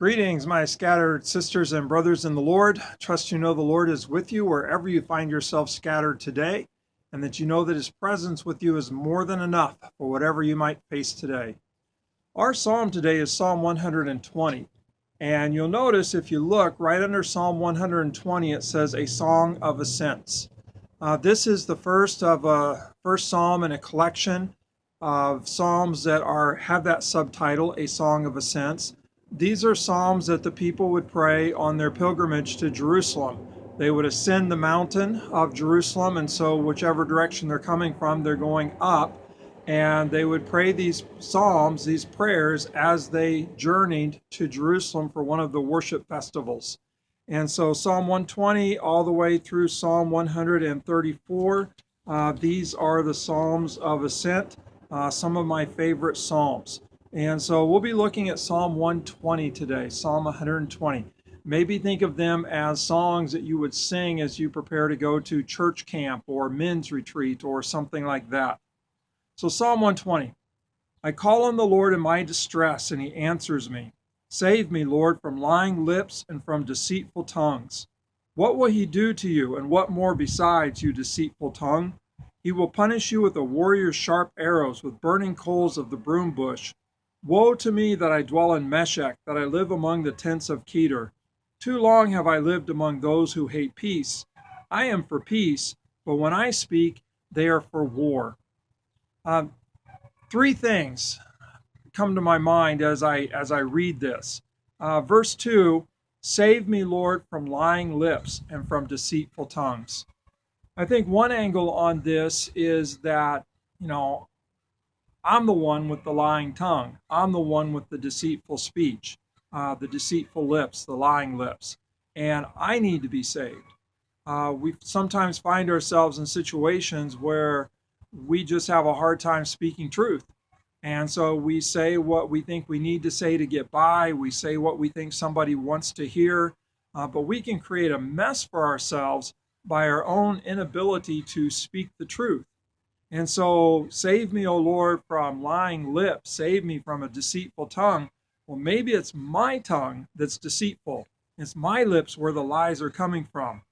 Greetings, my scattered sisters and brothers in the Lord. Trust you know the Lord is with you wherever you find yourself scattered today, and that you know that his presence with you is more than enough for whatever you might face today. Our psalm today is Psalm 120, and you'll notice if you look right under Psalm 120, it says a song of ascents. This is the first psalm in a collection of psalms that have that subtitle, a song of ascents. These are psalms that the people would pray on their pilgrimage to Jerusalem. They would ascend the mountain of Jerusalem, and so whichever direction they're coming from, they're going up, and they would pray these psalms, these prayers, as they journeyed to Jerusalem for one of the worship festivals. And so Psalm 120 all the way through Psalm 134, these are the Psalms of Ascent, some of my favorite Psalms. And so we'll be looking at Psalm 120 today, Psalm 120. Maybe think of them as songs that you would sing as you prepare to go to church camp or men's retreat or something like that. So Psalm 120. I call on the Lord in my distress, and he answers me. Save me, Lord, from lying lips and from deceitful tongues. What will he do to you, and what more besides, you deceitful tongue? He will punish you with a warrior's sharp arrows, with burning coals of the broom bush. Woe to me that I dwell in Meshech, that I live among the tents of Kedar. Too long have I lived among those who hate peace. I am for peace, but when I speak, they are for war. Three things come to my mind as I read this. Verse 2, save me, Lord, from lying lips and from deceitful tongues. I think one angle on this is that, I'm the one with the lying tongue. I'm the one with the deceitful speech, the deceitful lips, the lying lips. And I need to be saved. We sometimes find ourselves in situations where we just have a hard time speaking truth. And so we say what we think we need to say to get by. We say what we think somebody wants to hear. But we can create a mess for ourselves by our own inability to speak the truth. And so, save me, O Lord, from lying lips. Save me from a deceitful tongue. Well, maybe it's my tongue that's deceitful. It's my lips where the lies are coming from.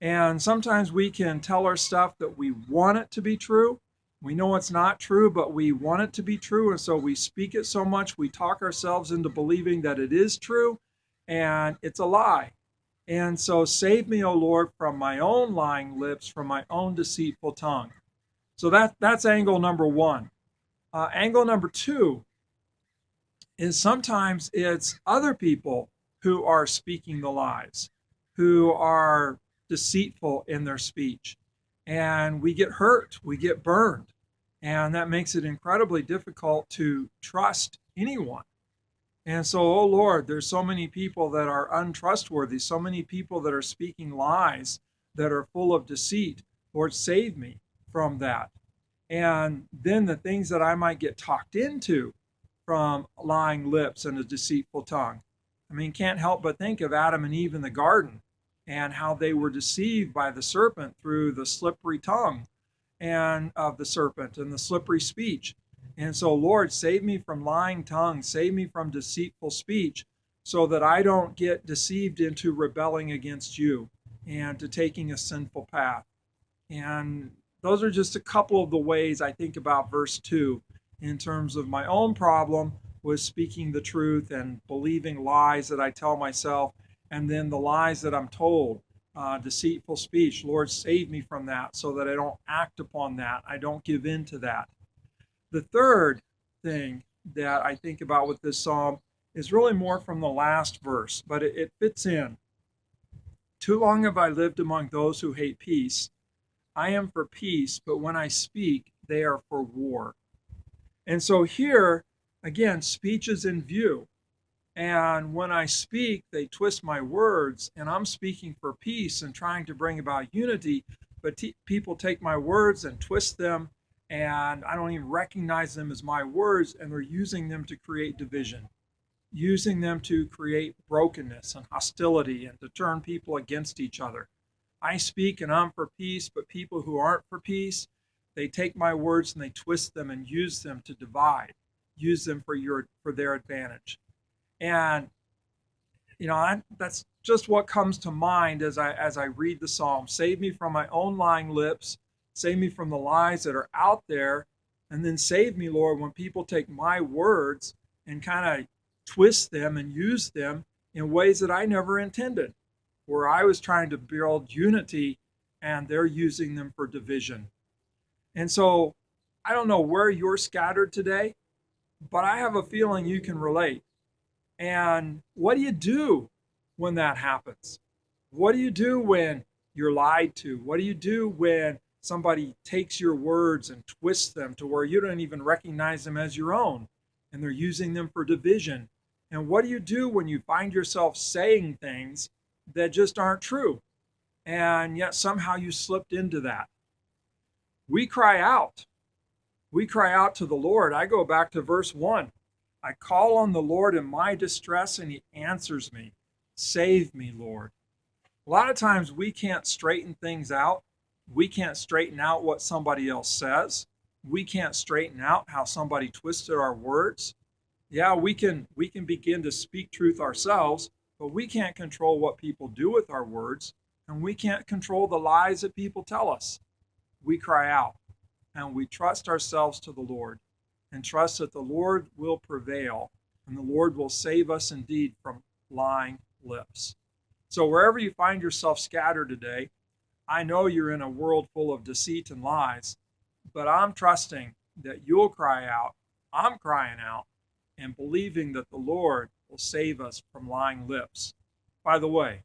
And sometimes we can tell our stuff that we want it to be true. We know it's not true, but we want it to be true. And so we speak it so much, we talk ourselves into believing that it is true, and it's a lie. And so, save me, O Lord, from my own lying lips, from my own deceitful tongue. So that's angle number one. Angle number two is sometimes it's other people who are speaking the lies, who are deceitful in their speech. And we get hurt, we get burned. And that makes it incredibly difficult to trust anyone. And so, oh Lord, there's so many people that are untrustworthy, so many people that are speaking lies that are full of deceit. Lord, save me from that. And then the things that I might get talked into from lying lips and a deceitful tongue. Can't help but think of Adam and Eve in the garden and how they were deceived by the serpent through the slippery tongue and of the serpent and the slippery speech. And so, Lord, save me from lying tongue, save me from deceitful speech, so that I don't get deceived into rebelling against you and to taking a sinful path. And those are just a couple of the ways I think about verse 2 in terms of my own problem with speaking the truth and believing lies that I tell myself, and then the lies that I'm told, deceitful speech. Lord, save me from that so that I don't act upon that. I don't give in to that. The third thing that I think about with this psalm is really more from the last verse, but it fits in. Too long have I lived among those who hate peace. I am for peace, but when I speak, they are for war. And so here, again, speech is in view. And when I speak, they twist my words, and I'm speaking for peace and trying to bring about unity, but people take my words and twist them, and I don't even recognize them as my words, and they're using them to create division, using them to create brokenness and hostility and to turn people against each other. I speak and I'm for peace, but people who aren't for peace, they take my words and they twist them and use them to divide, use them for their advantage. And That's just what comes to mind as I read the psalm. Save me from my own lying lips. Save me from the lies that are out there. And then save me, Lord, when people take my words and kind of twist them and use them in ways that I never intended, where I was trying to build unity and they're using them for division. And so I don't know where you're scattered today, but I have a feeling you can relate. And what do you do when that happens? What do you do when you're lied to? What do you do when somebody takes your words and twists them to where you don't even recognize them as your own and they're using them for division? And what do you do when you find yourself saying things that just aren't true and yet somehow you slipped into that? We cry out. We cry out to the Lord. I go back to verse 1. I call on the Lord in my distress, and he answers me. Save me, Lord. A lot of times we can't straighten things out. We can't straighten out what somebody else says. We can't straighten out how somebody twisted our words. Yeah, we can begin to speak truth ourselves, but we can't control what people do with our words, and we can't control the lies that people tell us. We cry out, and we trust ourselves to the Lord, and trust that the Lord will prevail, and the Lord will save us indeed from lying lips. So wherever you find yourself scattered today, I know you're in a world full of deceit and lies, but I'm trusting that you'll cry out. I'm crying out and believing that the Lord will save us from lying lips. By the way,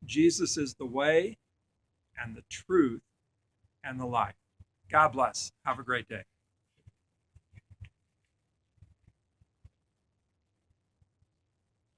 Jesus is the way and the truth and the life. God bless. Have a great day.